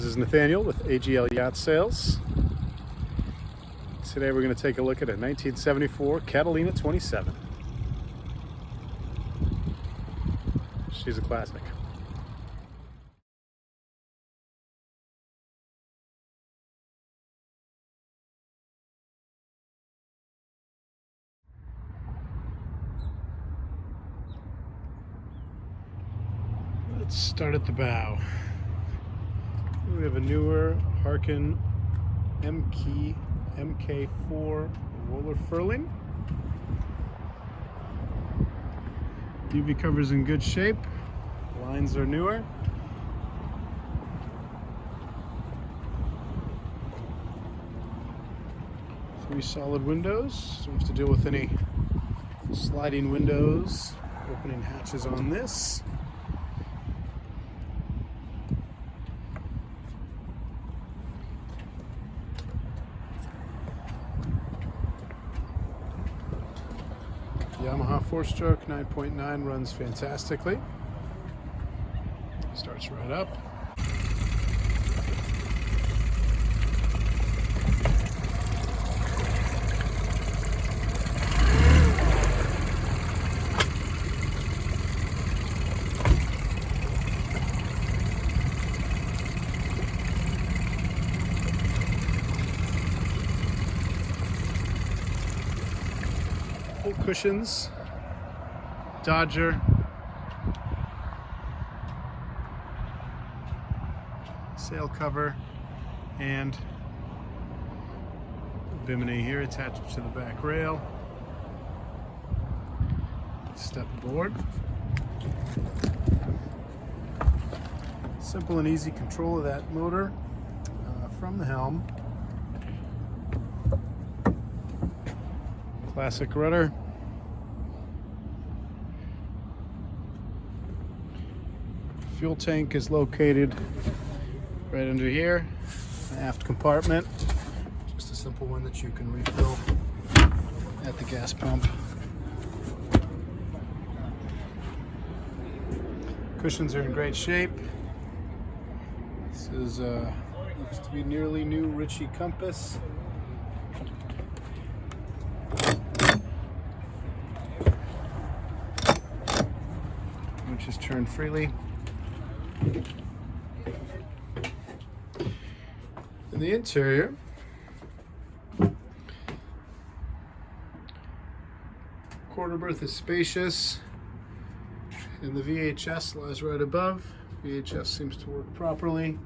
is Nathaniel with AGL Yacht Sales. Today we're going to take a look at a 1974 Catalina 27. She's a classic. Let's start at the bow. We have a newer Harven mk4 roller furling. UV cover's in good shape. Lines are newer. Three solid windows. Don't have to deal with any sliding windows, opening hatches on this. Yamaha 4-stroke 9.9 runs fantastically. Starts right up. Full cushions, Dodger, sail cover, and bimini here attached to the back rail. Step aboard. Simple and easy control of that motor from the helm. Classic rudder. Fuel tank is located right under here. An aft compartment. Just a simple one that you can refill at the gas pump. Cushions are in great shape. This is looks to be nearly new Ritchie compass. Which is turned freely. In the interior, quarter berth is spacious, and the VHS lies right above. VHS seems to work properly.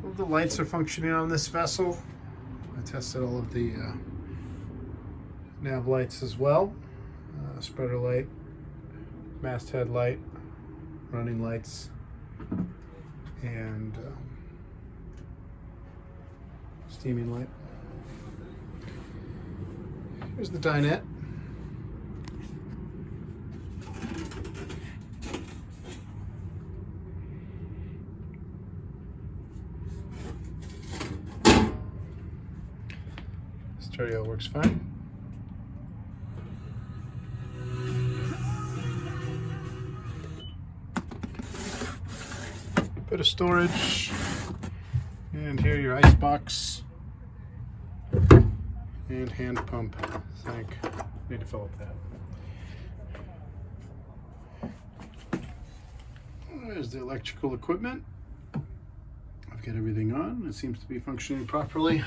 All the lights are functioning on this vessel. I tested all of the nav lights as well. Spreader light, masthead light, running lights, and steaming light. Here's the dinette. Stereo works fine. Bit of storage, and here your ice box and hand pump tank. Need to fill up that. There's the electrical equipment. I've got everything on. It seems to be functioning properly.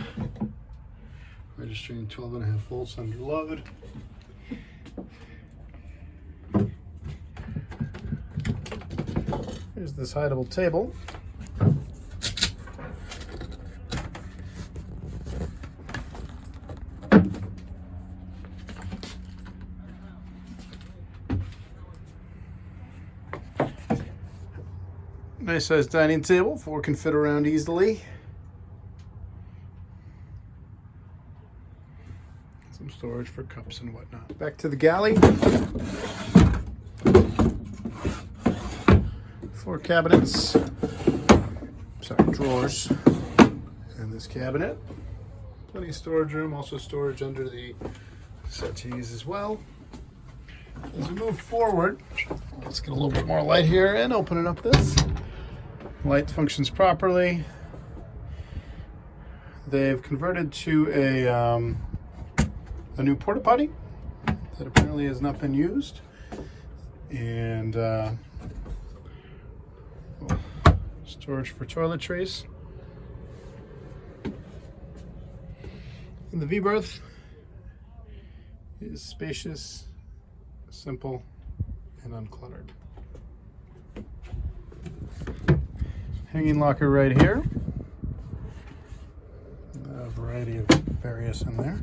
Registering 12.5 volts under load. Here's this hideable table. Nice sized dining table, 4 can fit around easily. Some storage for cups and whatnot. Back to the galley. 4 cabinets, drawers in this cabinet. Plenty of storage room, also storage under the settees as well. As we move forward, let's get a little bit more light here and opening up this. Light functions properly. They've converted to a new porta potty that apparently has not been used, and storage for toiletries. And the V-berth is spacious, simple, and uncluttered. Hanging locker right here. A variety of various in there.